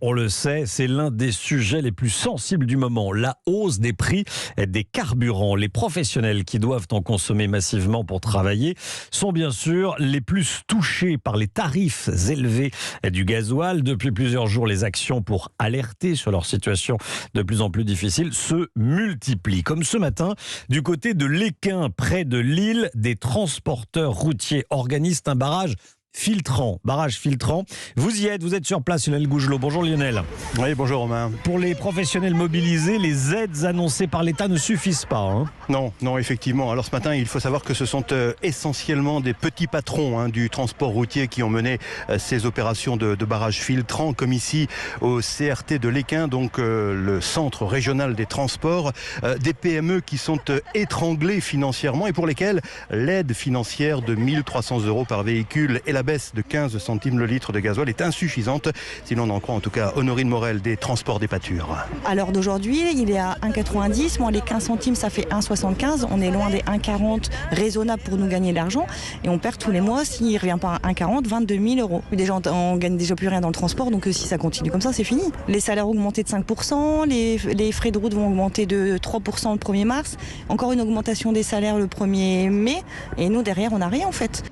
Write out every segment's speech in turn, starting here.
On le sait, c'est l'un des sujets les plus sensibles du moment, la hausse des prix des carburants. Les professionnels qui doivent en consommer massivement pour travailler sont bien sûr les plus touchés par les tarifs élevés du gasoil. Depuis plusieurs jours, les actions pour alerter sur leur situation de plus en plus difficile se multiplient. Comme ce matin, du côté de l'Équin, près de Lille, des transporteurs routiers organisent un barrage filtrant. Vous y êtes, vous êtes sur place, Lionel Gougelot. Bonjour Lionel. Oui, bonjour Romain. Pour les professionnels mobilisés, les aides annoncées par l'État ne suffisent pas. Non, effectivement. Alors ce matin, il faut savoir que ce sont essentiellement des petits patrons du transport routier qui ont mené ces opérations de barrage filtrant, comme ici au CRT de l'Équin, donc le centre régional des transports. Des PME qui sont étranglées financièrement et pour lesquelles l'aide financière de 1 300 € par véhicule et la baisse de 15 centimes le litre de gasoil est insuffisante, si l'on en croit en tout cas Honorine Morel des Transports des Pâtures. À l'heure d'aujourd'hui, il est à 1,90. Moi, les 15 centimes, ça fait 1,75. On est loin des 1,40 raisonnables pour nous gagner de l'argent. Et on perd tous les mois, s'il ne revient pas à 1,40, 22 000 €. Déjà, on gagne déjà plus rien dans le transport, donc si ça continue comme ça, c'est fini. Les salaires ont augmenté de 5%, les frais de route vont augmenter de 3% le 1er mars. Encore une augmentation des salaires le 1er mai. Et nous, derrière, on n'a rien en fait.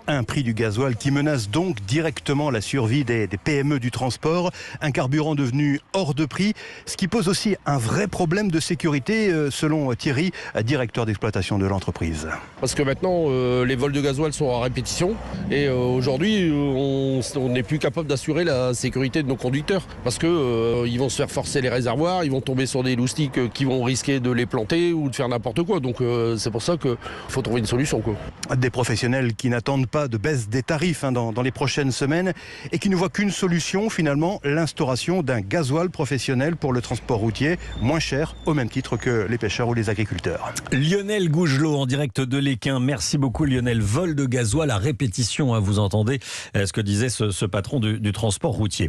Un prix du gasoil qui menace donc directement la survie des PME du transport. Un carburant devenu hors de prix, ce qui pose aussi un vrai problème de sécurité, selon Thierry, directeur d'exploitation de l'entreprise. Parce que maintenant, les vols de gasoil sont à répétition et aujourd'hui, on n'est plus capable d'assurer la sécurité de nos conducteurs. Parce que ils vont se faire forcer les réservoirs, ils vont tomber sur des loustiques qui vont risquer de les planter ou de faire n'importe quoi. Donc c'est pour ça qu'il faut trouver une solution, quoi. Des professionnels qui n'attendent pas de baisse des tarifs dans les prochaines semaines et qui ne voient qu'une solution finalement, l'instauration d'un gasoil professionnel pour le transport routier, moins cher au même titre que les pêcheurs ou les agriculteurs. Lionel Gougelot en direct de l'Équin. Merci beaucoup Lionel. Vol de gasoil à répétition, vous entendez ce que disait ce patron du transport routier.